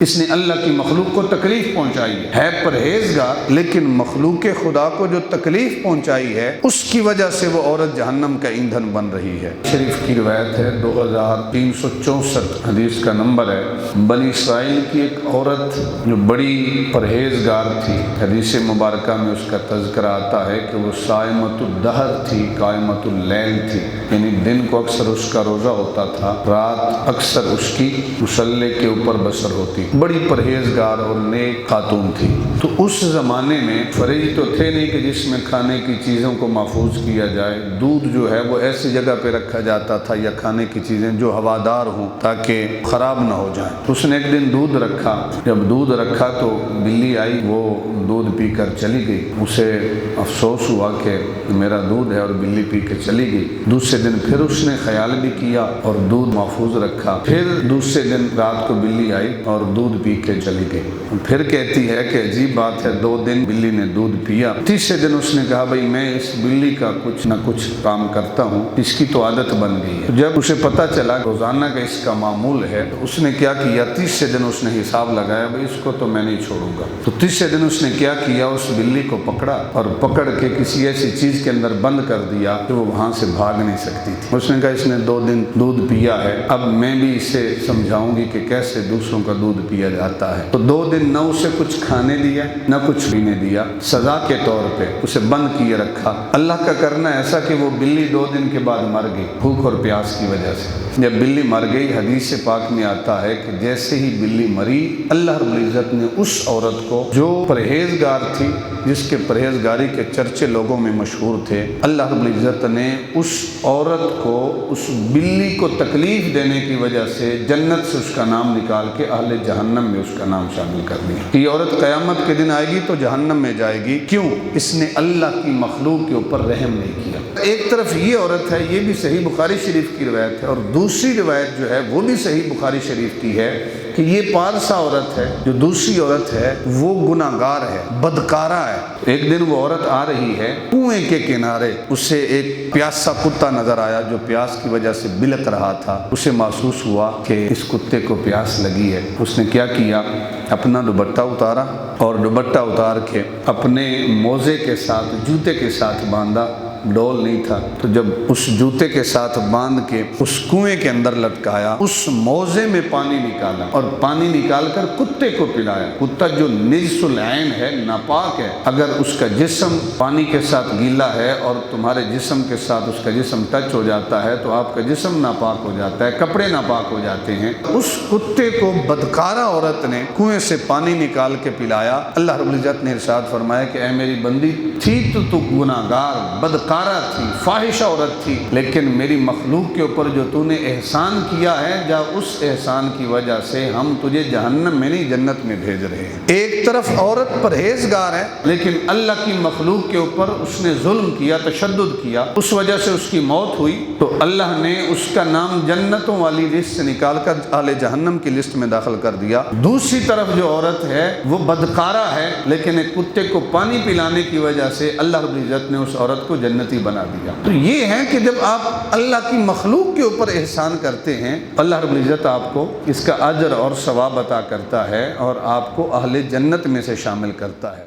اس نے اللہ کی مخلوق کو تکلیف پہنچائی ہے پرہیزگار، لیکن مخلوق خدا کو جو تکلیف پہنچائی ہے اس کی وجہ سے وہ عورت جہنم کا ایندھن بن رہی ہے۔ شریف کی روایت ہے 2364 حدیث کا نمبر ہے۔ بنی اسرائیل کی ایک عورت جو بڑی پرہیزگار تھی، حدیث مبارکہ میں اس کا تذکرہ آتا ہے کہ وہ صائمۃ الدہر تھی، قائمۃ اللیل تھی، یعنی دن کو اکثر اس کا روزہ ہوتا تھا، رات اکثر اس کی مصلے کے اوپر بسر ہوتی، بڑی پرہیزگار اور نیک خاتون تھی۔ تو اس زمانے میں فریج تو تھے نہیں کہ جس میں کھانے کی چیزوں کو محفوظ کیا جائے، دودھ جو ہے وہ ایسی جگہ پہ رکھا جاتا تھا یا کھانے کی چیزیں جو ہوادار ہوں تاکہ خراب نہ ہو جائیں۔ تو اس نے ایک دن دودھ رکھا، جب دودھ رکھا تو بلی آئی، وہ دودھ پی کر چلی گئی۔ اسے افسوس ہوا کہ میرا دودھ ہے اور بلی پی کے چلی گئی۔ دوسرے دن پھر اس نے خیال بھی کیا اور دودھ محفوظ رکھا، پھر دوسرے دن رات کو بلی آئی اور دودھ پی کے چلی گئی۔ پھر کہتی ہے کہ عجیب بات ہے، 2 دن بلی نے دودھ پیا، تیسرے دن اس نے کہا بھئی میں اس بلی کا کچھ نہ کچھ کام کرتا ہوں، اس کی تو عادت بن گئی ہے۔ جب اسے پتہ چلا روزانہ کا اس کا معمول ہے تو اس نے کیا کیا، تیسرے دن اس نے حساب لگایا بھئی اس کو تو میں نہیں چھوڑوں گا۔ تو تیسرے دن اس نے کیا کیا، اس بلی کو پکڑا اور پکڑ کے کسی ایسی چیز کے اندر بند کر دیا کہ وہ وہاں سے بھاگ نہیں سکتی تھی۔ اس نے کہا اس نے 2 دن دودھ پیا ہے، اب میں بھی اسے سمجھاؤں گی کہ کیسے دوسروں کا دودھ پیا جاتا ہے۔ تو 2 دن نہ اسے کچھ کھانے دیا نہ کچھ پینے دیا، سزا کے طور پہ اسے بند کیے رکھا۔ اللہ کا کرنا ایسا کہ وہ بلی 2 دن کے بعد مر گئی، بھوک اور پیاس کی وجہ سے۔ جب بلی مر گئی، حدیث پاک میں آتا ہے کہ جیسے ہی بلی مری، اللہ رب العزت نے اس عورت کو جو پرہیزگار تھی، جس کے پرہیزگاری کے چرچے لوگوں میں مشہور تھے، اللہ رب العزت نے اس عورت کو اس بلی کو تکلیف دینے کی وجہ سے جنت سے اس کا نام نکال کے اہل جہنم میں اس کا نام شامل کر دیا۔ یہ عورت قیامت کے دن آئے گی تو جہنم میں جائے گی، کیوں؟ اس نے اللہ کی مخلوق کے اوپر رحم نہیں کیا۔ ایک طرف یہ عورت ہے، یہ بھی صحیح بخاری شریف کی روایت ہے، اور دوسری روایت جو ہے وہ بھی صحیح بخاری شریف کی ہے کہ یہ پارسا عورت ہے، جو دوسری عورت ہے وہ گناہگار ہے، بدکارہ ہے۔ ایک دن وہ عورت آ رہی ہے، کنویں کے کنارے اسے ایک پیاسا کتا نظر آیا جو پیاس کی وجہ سے بلک رہا تھا۔ اسے محسوس ہوا کہ اس کتے کو پیاس لگی ہے۔ اس نے کیا کیا، اپنا دوپٹہ اتارا اور دوپٹہ اتار کے اپنے موزے کے ساتھ، جوتے کے ساتھ باندھا، ڈول نہیں تھا، تو جب اس جوتے کے ساتھ باندھ کے اس کنویں کے اندر لٹکایا، اس موزے میں پانی نکالا اور پانی نکال کر کتے کو پلایا۔ کتا جو نجس العین ہے، ناپاک ہے، اگر اس کا جسم پانی کے ساتھ گیلا ہے اور تمہارے جسم کے ساتھ اس کا جسم ٹچ ہو جاتا ہے تو آپ کا جسم ناپاک ہو جاتا ہے، کپڑے ناپاک ہو جاتے ہیں۔ اس کتے کو بدکارہ عورت نے کنویں سے پانی نکال کے پلایا۔ اللہ رب العزت نے ارشاد فرمایا کہ اے میری بندی، تھی تو گناہگار، بدکارہ تھی، فاحشہ عورت تھی، لیکن میری مخلوق کے اوپر جو تو نے احسان کیا ہے، جا اس احسان کی وجہ سے ہم تجھے جہنم میں نہیں جنت میں بھیج رہے ہیں۔ ایک طرف عورت پرہیزگار ہے، لیکن اللہ کی مخلوق کے اوپر اس نے ظلم کیا، تشدد کیا، اس وجہ سے اس کی موت ہوئی، تو اللہ نے اس کا نام جنتوں والی لسٹ سے نکال کر اہل جہنم کی لسٹ میں داخل کر دیا۔ دوسری طرف جو عورت ہے وہ بدکارہ ہے، لیکن ایک کتے کو پانی پلانے کی وجہ سے اللہ رب العزت نے اس عورت کو جنتی بنا دیا۔ تو یہ ہے کہ جب آپ اللہ کی مخلوق کے اوپر احسان کرتے ہیں، اللہ رب العزت آپ کو اس کا اجر اور ثواب عطا کرتا ہے اور آپ کو اہل جنت میں سے شامل کرتا ہے۔